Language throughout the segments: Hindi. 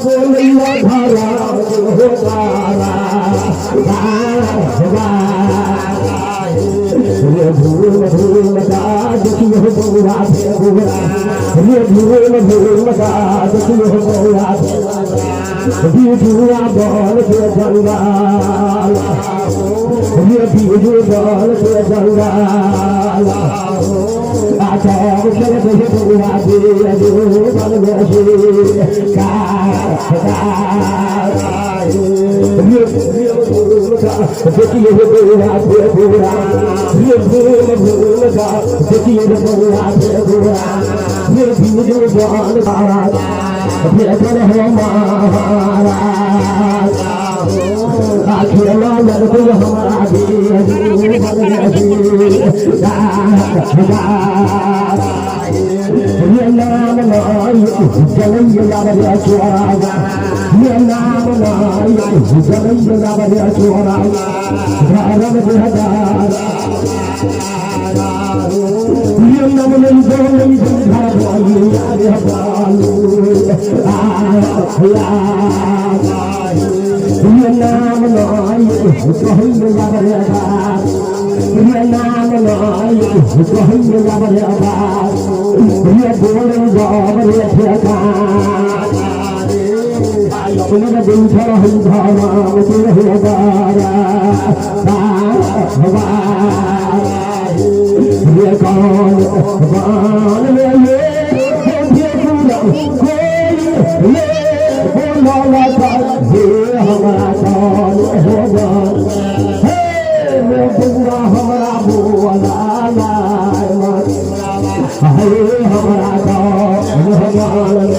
बोलिया धरा धूम धूम का देखियो बउआ रे धूम धूम का देखियो बउआ बीजुआ बल के जंगाल रे बीजू बल के जंगाल आचा चल दे बउआ दे बल में का देखिए बउआ दे बउआ भूल का देखिए बउआ दे बउआ फिर बीजू बल महाराज फिर कर है महाराज आखिर लग तो हमारा ये नाम नाई जलैया लावरिया चोरागा ये नाम नाई जलैया लावरिया चोरागा भारत बिहार ये नाम नहीं जलैया लावरिया बालू ये नाम नाई जलैया लावरिया ये नाम नाई जलैया लावरिया ये बोल गावरिया ठेका अपने दिन छड़ा हम धारा मुझे हजारा ये कौन बान में ये पूरा कोई ये बोला लगा ये हमारा कौन होगा हे मैं पूरा हमारा बोला हमारा कौन भगवान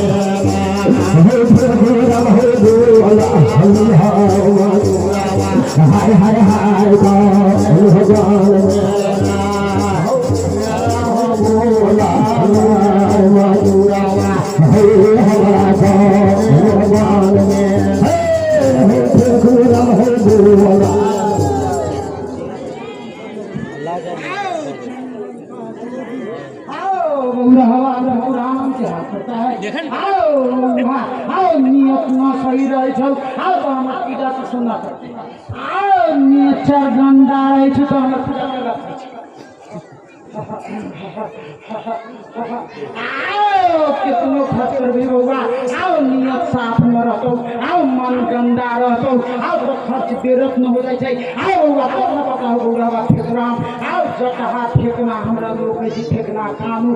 हाय हाय हाय कौन भगवान बोला हमारा कौन भगवान नियत न सही रहेछ हमर पूजा त सुन्ना नेचर गंदा रहेछ त हमर पूजा में रखै छी कितनो खर्च करबी बउआ नियत साफ न रहतौ मन गंदा रहतौ तो खर्च बेरत न हो जाय छै बउआ कतना बताओ बउआ फेकना जटहा फेकना हमरा लोग जी फेकना कानू